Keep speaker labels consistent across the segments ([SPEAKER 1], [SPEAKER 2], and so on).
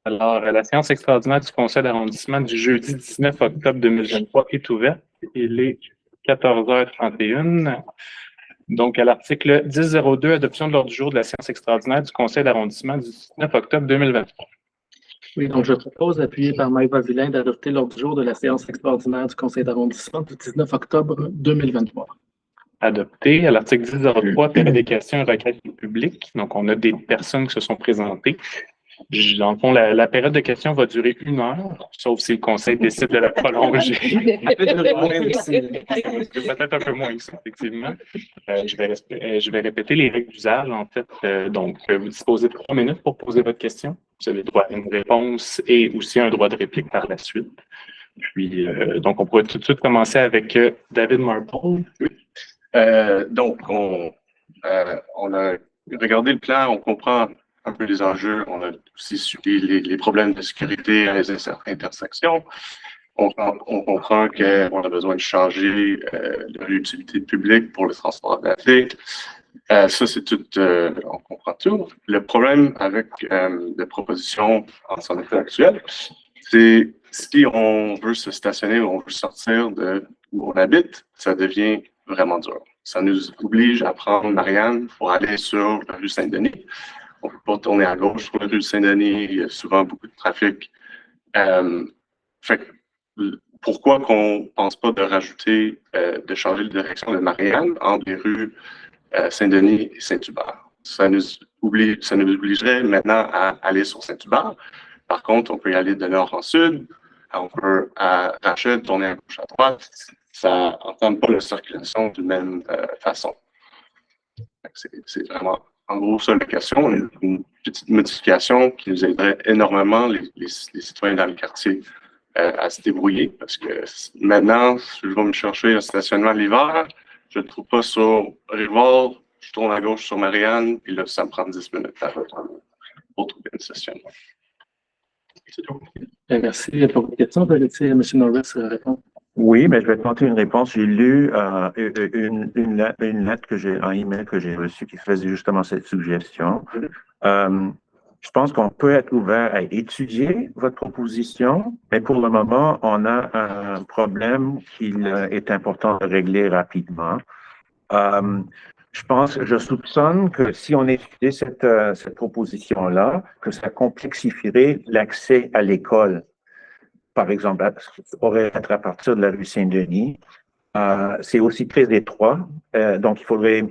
[SPEAKER 1] Alors, la séance extraordinaire du conseil d'arrondissement du jeudi 19 octobre 2023 est ouverte. Il est 14h31. Donc, à l'article 10.02, adoption de l'ordre du jour de la séance extraordinaire du conseil d'arrondissement du 19 octobre 2023.
[SPEAKER 2] Oui, donc je propose, appuyé par Maëva Villain, d'adopter l'ordre du jour de la séance extraordinaire du conseil d'arrondissement du 19 octobre 2023.
[SPEAKER 1] Adopté. À l'article 10.03, période des questions et requêtes du public. Donc, on a des personnes qui se sont présentées. Dans le fond, la période de questions va durer 1 heure, sauf si le conseil décide de la prolonger. Peut-être un peu moins que ça, effectivement. Je vais répéter les règles d'usage, en fait. Donc, vous disposez de 3 minutes pour poser votre question. Vous avez droit à une réponse et aussi un droit de réplique par la suite. Puis, donc, on pourrait tout de suite commencer avec David Marple.
[SPEAKER 3] Donc, on a regardé le plan, on comprend un peu les enjeux, on a aussi suivi les problèmes de sécurité à les intersections. On comprend qu'on a besoin de changer l'utilité publique pour le transport adapté. Ça, c'est tout, on comprend tout. Le problème avec les propositions en son état actuel, c'est si on veut se stationner ou on veut sortir de où on habite, ça devient vraiment dur. Ça nous oblige à prendre Marianne pour aller sur la rue Saint-Denis. On ne peut pas tourner à gauche sur la rue Saint-Denis, il y a souvent beaucoup de trafic. Pourquoi qu'on ne pense pas de rajouter, de changer de direction de Marianne entre les rues Saint-Denis et Saint-Hubert? Ça nous obligerait maintenant à aller sur Saint-Hubert. Par contre, on peut y aller de nord en sud, on peut à Rachel tourner à gauche à droite. Ça n'entame pas la circulation de la même façon. C'est vraiment, en gros, ça la question. Une petite modification qui nous aiderait énormément les citoyens dans le quartier à se débrouiller. Parce que maintenant, si je vais me chercher un stationnement l'hiver, je ne le trouve pas sur Rival, je tourne à gauche sur Marianne, puis là, ça me prend 10 minutes pour trouver un stationnement. C'est tout.
[SPEAKER 2] Merci pour vos questions. Je vais laisser M. Norris répondre.
[SPEAKER 4] Oui, mais je vais tenter une réponse. J'ai lu une lettre un email que j'ai reçu qui faisait justement cette suggestion. Je pense qu'on peut être ouvert à étudier votre proposition, mais pour le moment, on a un problème qu'il est important de régler rapidement. Je soupçonne que si on étudie cette proposition-là, que ça complexifierait l'accès à l'école. Par exemple, ça pourrait être à partir de la rue Saint-Denis. C'est aussi très étroit, donc il faudrait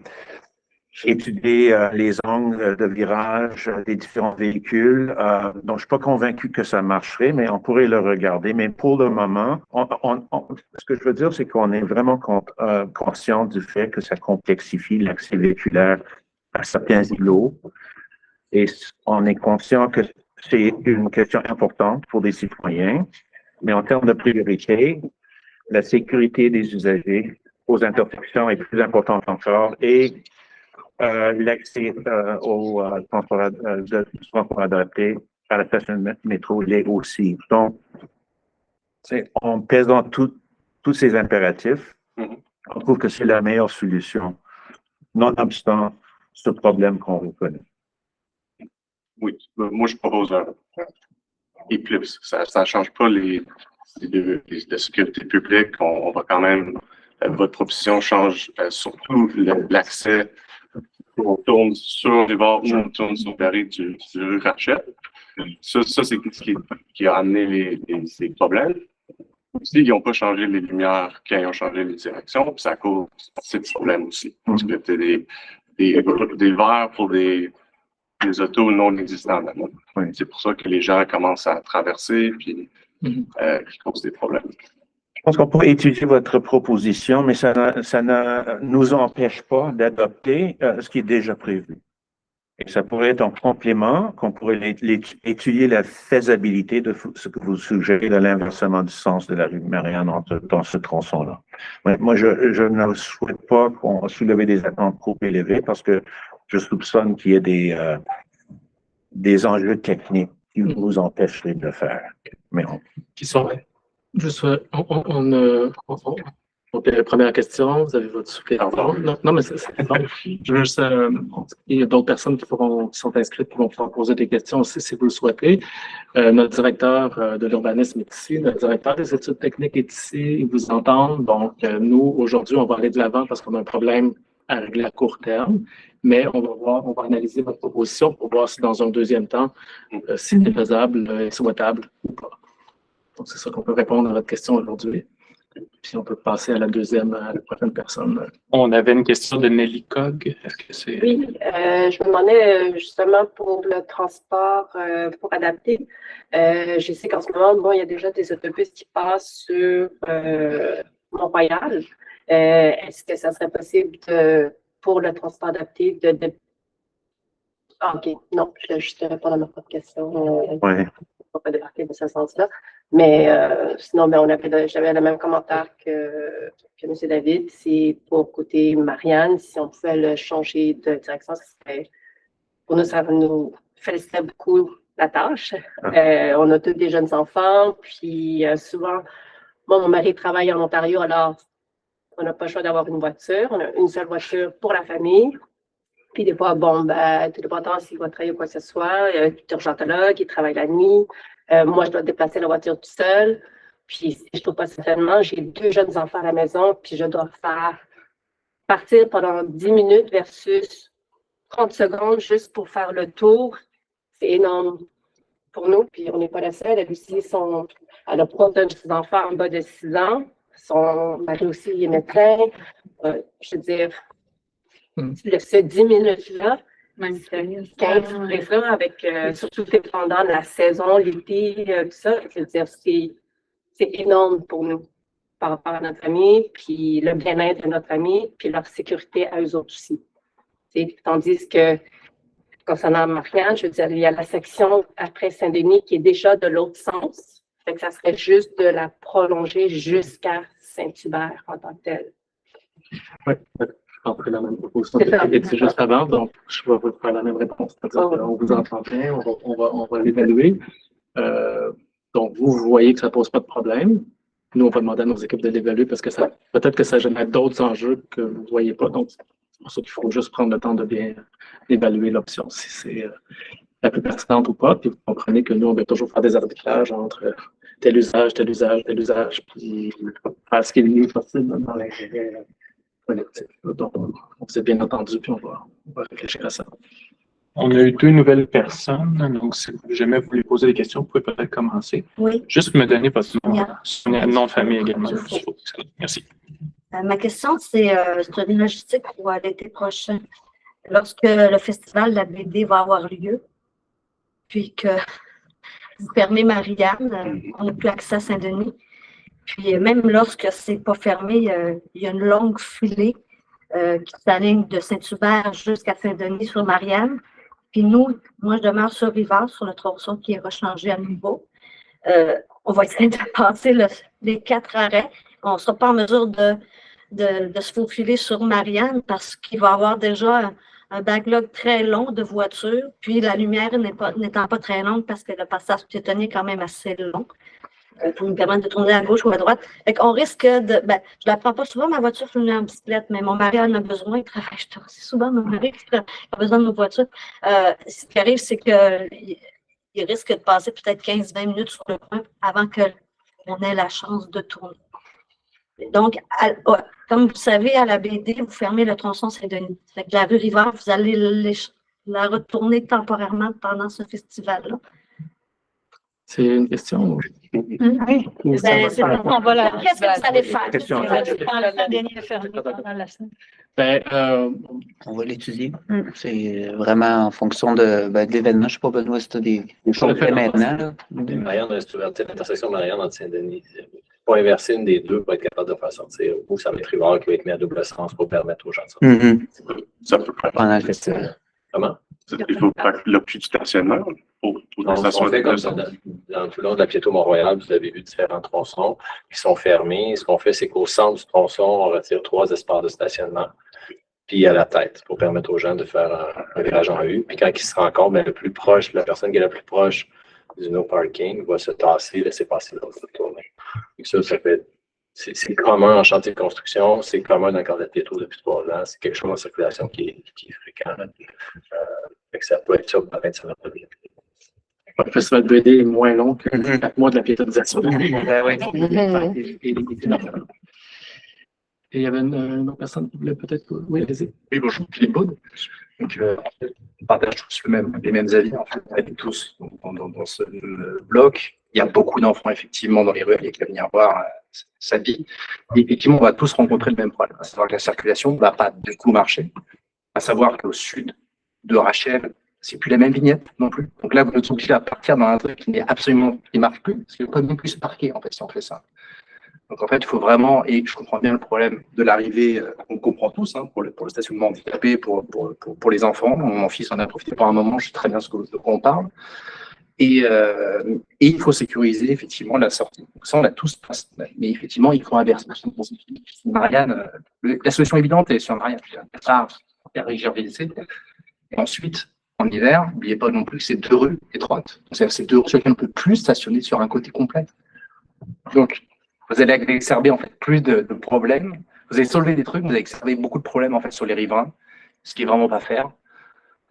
[SPEAKER 4] étudier les angles de virage des différents véhicules. Donc, je ne suis pas convaincu que ça marcherait, mais on pourrait le regarder. Mais pour le moment, ce que je veux dire, c'est qu'on est vraiment conscient du fait que ça complexifie l'accès véhiculaire à certains îlots. Et on est conscient que c'est une question importante pour des citoyens. Mais en termes de priorité, la sécurité des usagers aux intersections est plus importante encore et l'accès au transport adapté à la station de métro l'est aussi. Donc, en pesant tous ces impératifs, on trouve que c'est la meilleure solution, nonobstant ce problème qu'on reconnaît.
[SPEAKER 3] Oui, moi je propose un et plus. Ça ne change pas les sécurité publique. On va quand même, votre proposition change surtout l'accès. On tourne sur les bords ou on tourne sur Paris du rue Rachel. Ça c'est ce qui a amené les problèmes. Aussi, ils n'ont pas changé les lumières quand ils ont changé les directions, puis ça cause ces problèmes aussi. Parce que tu as des verres pour des autos non existants. Oui. C'est pour ça que les gens commencent à traverser puis qui causent des problèmes.
[SPEAKER 4] Je pense qu'on pourrait étudier votre proposition, mais ça ne nous empêche pas d'adopter ce qui est déjà prévu. Et ça pourrait être en complément qu'on pourrait étudier la faisabilité de ce que vous suggérez de l'inversement du sens de la rue Marianne dans ce tronçon-là. Moi, je ne souhaite pas qu'on soulève des attentes trop élevées parce que je soupçonne qu'il y ait des enjeux techniques qui vous empêcheraient de le faire. Mais
[SPEAKER 2] qui sont juste, Donc, première question, vous avez votre supplément. Non, mais c'est bon. Je veux juste, il y a d'autres personnes qui sont inscrites qui vont pouvoir poser des questions aussi si vous le souhaitez. Notre directeur de l'urbanisme est ici, notre directeur des études techniques est ici, ils vous entendent. Donc, nous, aujourd'hui, on va aller de l'avant parce qu'on a un problème à régler à court terme, mais on va analyser votre proposition pour voir si dans un deuxième temps, si c'est faisable et souhaitable ou pas. Donc, c'est ça qu'on peut répondre à votre question aujourd'hui. Puis on peut passer à la prochaine personne.
[SPEAKER 1] On avait une question de Nelly Cog. Est-ce que c'est...
[SPEAKER 5] Oui, je me demandais justement pour le transport pour adapter. Je sais qu'en ce moment, bon, il y a déjà des autobus qui passent sur Mont-Royal. Est-ce que ça serait possible pour le transport adapté Ah, OK, non, je te réponds à ma propre question.
[SPEAKER 4] Ouais.
[SPEAKER 5] On va pas débarquer de ce sens-là. Mais sinon, ben, j'avais le même commentaire que M. David. C'est pour côté Marianne, si on pouvait le changer de direction, pour nous, ça nous faciliterait beaucoup la tâche. On a tous des jeunes enfants, puis souvent, mon mari travaille en Ontario, alors on n'a pas le choix d'avoir une voiture. On a une seule voiture pour la famille. Puis des fois, bon, ben, tout dépendant s'il va travailler ou quoi que ce soit, il y a un urgentologue, il travaille la nuit. Moi, je dois déplacer la voiture tout seul. Puis, si je trouve pas certainement, j'ai 2 jeunes enfants à la maison, puis je dois partir pendant 10 minutes versus 30 secondes juste pour faire le tour. C'est énorme pour nous, puis on n'est pas la seule. Elle aussi, elle a 3 de ses enfants en bas de 6 ans. Son mari aussi, il est médecin. Je veux dire, ce 10 minutes-là, 15 ça, avec surtout pendant la saison, l'été, tout ça, je veux dire, c'est énorme pour nous par rapport à notre famille, puis le bien-être de notre famille, puis leur sécurité à eux autres aussi. Tandis que, concernant Marianne, je veux dire, il y a la section après Saint-Denis qui est déjà de l'autre sens. Fait que ça serait juste de la prolonger jusqu'à Saint-Hubert en tant que telle.
[SPEAKER 2] Oui, je pense que la même proposition était juste avant, donc je vais vous faire la même réponse. On vous entend bien, on va l'évaluer. Donc, vous voyez que ça ne pose pas de problème. Nous, on va demander à nos équipes de l'évaluer parce que peut-être que ça génère d'autres enjeux que vous ne voyez pas. Donc, c'est pour ça qu'il faut juste prendre le temps de bien évaluer l'option, si c'est la plus pertinente ou pas. Puis vous comprenez que nous, on va toujours faire des arbitrages entre tel usage, puis faire ce qui est le mieux possible dans l'intérêt collectif. Donc, on s'est bien entendu, puis on va réfléchir à ça.
[SPEAKER 1] On a eu 2 nouvelles personnes, donc si jamais vous voulez poser des questions, vous pouvez peut-être commencer.
[SPEAKER 6] Oui.
[SPEAKER 1] Juste me donner votre nom de famille également. Merci.
[SPEAKER 6] Ma question, c'est une logistique pour l'été prochain. Lorsque le festival de la BD va avoir lieu, puis que vous fermez Marianne, on n'a plus accès à Saint-Denis. Puis même lorsque c'est pas fermé, il y a une longue filée qui s'aligne de Saint-Hubert jusqu'à Saint-Denis sur Marianne. Puis moi, je demeure sur Rivard, sur le tronçon qui est rechangé à nouveau. On va essayer de passer les 4 arrêts. On ne sera pas en mesure de se faufiler sur Marianne parce qu'il va y avoir déjà un backlog très long de voitures. Puis la lumière n'étant pas très longue parce que le passage piétonnier est quand même assez long. Pour nous permettre de tourner à gauche ou à droite. Fait qu'on risque de. Je ne la prends pas souvent, ma voiture, je suis en bicyclette, mais mon mari en a besoin. Il travaille assez souvent, mon mari a besoin de nos voitures. Ce qui arrive, c'est qu'il risque de passer peut-être 15-20 minutes sur le coin avant qu'on ait la chance de tourner. Donc, comme vous savez, à la BD, vous fermez le tronçon Saint-Denis. Fait que la rue Rivard, vous allez la retourner temporairement pendant ce festival-là.
[SPEAKER 2] C'est une question?
[SPEAKER 6] Oui. Qu'est-ce que vous allez faire?
[SPEAKER 4] Question.
[SPEAKER 7] On va l'étudier. C'est vraiment en fonction de l'événement. Je ne sais pas, Benoît, si tu as des choses maintenant. Là.
[SPEAKER 8] Marianne reste ouverte. L'intersection Marianne entre Saint-Denis. Pour inverser une des deux, pour être capable de faire sortir. Ou ça va être Rivard qui va être mis à double sens pour permettre aux gens de sortir.
[SPEAKER 3] Ça peut faire.
[SPEAKER 7] Pendant le festival.
[SPEAKER 8] Comment?
[SPEAKER 3] Il faut faire le plus de stationnement pour
[SPEAKER 8] on fait comme ça dans tout le long de la Piéto Mont-Royal, vous avez vu différents tronçons qui sont fermés. Ce qu'on fait, c'est qu'au centre du tronçon, on retire 3 espaces de stationnement, puis à la tête, pour permettre aux gens de faire un virage en U. Puis quand ils se rencontrent, le plus proche, la personne qui est la plus proche du no parking va se tasser, laisser passer l'autre tourner. Ça fait c'est commun en chantier de construction, c'est commun dans le cadre de la Pietro depuis 3 ans. C'est quelque chose en circulation qui est fréquent. Fait que ça peut être ça pour 25 ans.
[SPEAKER 2] Le festival BD est moins long que 4 mois de la piétonisation.
[SPEAKER 7] Ben oui.
[SPEAKER 2] Et il y avait une autre personne qui voulait peut-être. Oui, allez-y.
[SPEAKER 9] Oui, bonjour, Philippe Baud. Donc, on partage tous les mêmes avis, en fait, avec tous dans ce bloc. Il y a beaucoup d'enfants, effectivement, dans les ruelles et qui viennent venir voir sa vie. Et effectivement, on va tous rencontrer le même problème, à savoir que la circulation ne va pas du coup marcher. À savoir qu'au sud de Rachel, c'est plus la même vignette non plus. Donc là, vous êtes obligé à partir dans un truc qui ne marche plus, parce qu'il ne peut pas non plus se parquer, en fait, si on fait ça. Donc en fait, il faut vraiment, et je comprends bien le problème de l'arrivée, on comprend tous, hein, pour le stationnement handicapé, pour les enfants. Mon fils en a profité pour un moment, je sais très bien de quoi on parle. Et il faut sécuriser effectivement la sortie. Donc ça, on l'a tous passé. Mais effectivement, il faut inverser. Marianne, la solution évidente est sur Marianne. Et ensuite, en hiver, n'oubliez pas non plus que c'est 2 rues étroites. C'est 2 rues sur lesquelles on ne peut plus stationner sur un côté complet. Donc, vous allez exacerber en fait plus de problèmes. Vous allez soulever des trucs, vous allez exacerber beaucoup de problèmes en fait sur les riverains, ce qui est vraiment pas faire.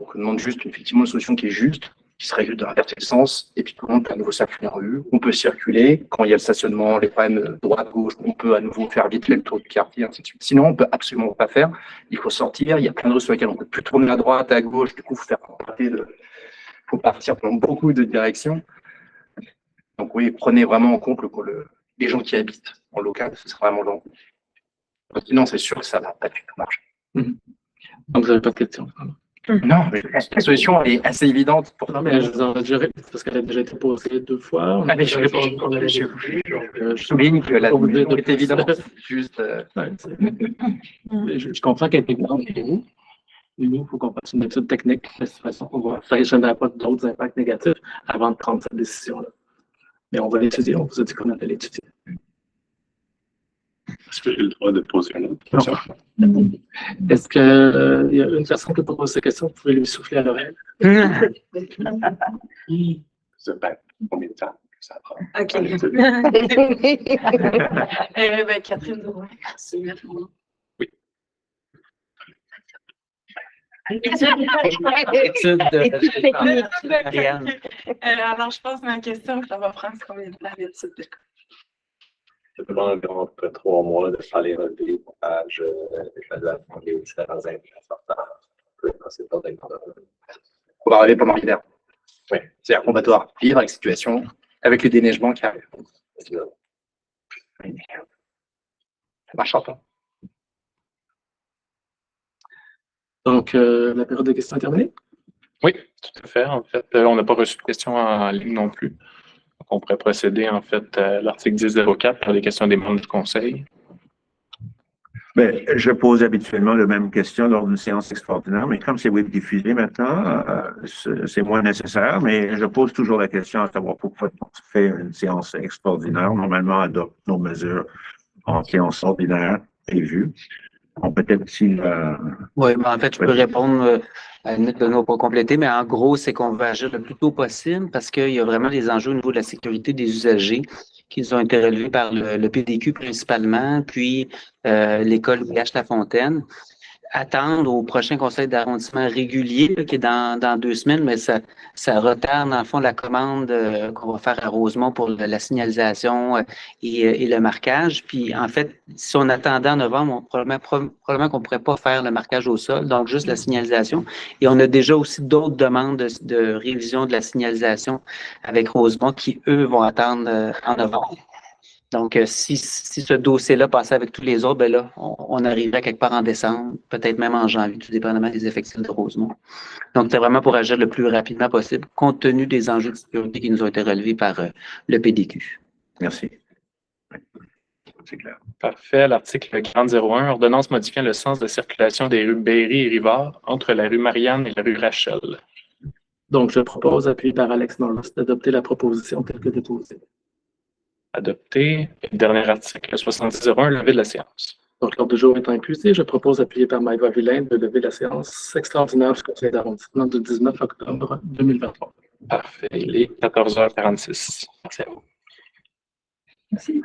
[SPEAKER 9] Donc, on demande juste effectivement une solution qui est juste, qui serait juste d'inverser le sens, et puis tout le monde peut à nouveau circuler en rue. On peut circuler quand il y a le stationnement, les problèmes droite-gauche, on peut à nouveau faire vite le tour du quartier, ainsi de suite. Sinon, on peut absolument pas faire. Il faut sortir. Il y a plein de rues sur lesquelles on peut plus tourner à droite, à gauche. Du coup, faut partir dans beaucoup de directions. Donc oui, prenez vraiment en compte les gens qui habitent en local, ce sera vraiment long. Sinon, c'est sûr que ça ne va pas du tout marcher.
[SPEAKER 2] Donc, vous n'avez pas de questions.
[SPEAKER 9] Non, mais je pense que la solution est assez évidente.
[SPEAKER 2] Non, mais je vous en ai déjà répondu parce qu'elle a déjà été posée 2 fois.
[SPEAKER 9] Mais je souligne que la solution est évidente. Juste.
[SPEAKER 2] Je comprends qu'elle est évidente pour vous. Mais nous, il faut qu'on fasse une étude technique de toute façon pour voir si ça ne génère pas d'autres impacts négatifs avant de prendre cette décision-là. Mais on va l'étudier, on vous a dit qu'on allait l'étudier.
[SPEAKER 3] Est-ce que j'ai le droit de poser une autre question?
[SPEAKER 2] Est-ce qu'il y a une personne qui peut poser cette question? Vous pouvez lui souffler à l'oreille.
[SPEAKER 3] Ben, combien de temps ça prend?
[SPEAKER 10] OK. Catherine Drouin,
[SPEAKER 3] Oui.
[SPEAKER 7] Étude de Marianne.
[SPEAKER 10] alors, je pose ma question, ça va prendre combien de temps l'étude de cas?
[SPEAKER 8] Ça peut prendre environ à peu près 3 mois de faire les relevés, montage, évaluation des différents impacts sortants.
[SPEAKER 9] On va arriver pendant l'hiver.
[SPEAKER 8] Oui.
[SPEAKER 9] C'est-à-dire qu'on va devoir vivre avec la situation, avec le déneigement qui arrive. Ça marchera pas.
[SPEAKER 2] Donc, la période de questions est terminée?
[SPEAKER 1] Oui, tout à fait. En fait, on n'a pas reçu de questions en ligne non plus. Donc, on pourrait procéder, en fait, à l'article 10.04 pour les questions des membres du Conseil.
[SPEAKER 4] Mais je pose habituellement la même question lors d'une séance extraordinaire, mais comme c'est web diffusé maintenant, c'est moins nécessaire, mais je pose toujours la question à savoir pourquoi on fait une séance extraordinaire. Normalement, on adopte nos mesures en séance ordinaire prévues. On peut-être si...
[SPEAKER 7] Oui, mais en fait, je peux répondre, à la limite de nous pas compléter, mais en gros, c'est qu'on veut agir le plus tôt possible parce qu'il y a vraiment des enjeux au niveau de la sécurité des usagers qui ont été relevés par le PDQ principalement, puis l'école UH La Fontaine. Attendre au prochain conseil d'arrondissement régulier là, qui est dans 2 semaines, mais ça retarde dans le fond la commande qu'on va faire à Rosemont pour la signalisation et le marquage. Puis en fait, si on attendait en novembre, probablement qu'on ne pourrait pas faire le marquage au sol, donc juste la signalisation. Et on a déjà aussi d'autres demandes de révision de la signalisation avec Rosemont qui, eux, vont attendre en novembre. Donc, si ce dossier-là passait avec tous les autres, ben là, on arriverait quelque part en décembre, peut-être même en janvier, tout dépendamment des effectifs de Rosemont. Donc, c'est vraiment pour agir le plus rapidement possible, compte tenu des enjeux de sécurité qui nous ont été relevés par le PDQ.
[SPEAKER 4] Merci. C'est clair.
[SPEAKER 1] Parfait. L'article 40.01, ordonnance modifiant le sens de circulation des rues Berry et Rivard entre la rue Marianne et la rue Rachel.
[SPEAKER 2] Donc, je propose, appuyé par Alex Norris, d'adopter la proposition telle que déposée.
[SPEAKER 1] Adopté. Dernier article 70.01, levé de la séance.
[SPEAKER 2] Donc, l'ordre du jour étant épuisé, je propose, appuyé par Maëva Villain, de lever la séance extraordinaire du conseil d'arrondissement du 19 octobre 2023.
[SPEAKER 1] Parfait. Il est 14h46. Merci à vous.
[SPEAKER 10] Merci.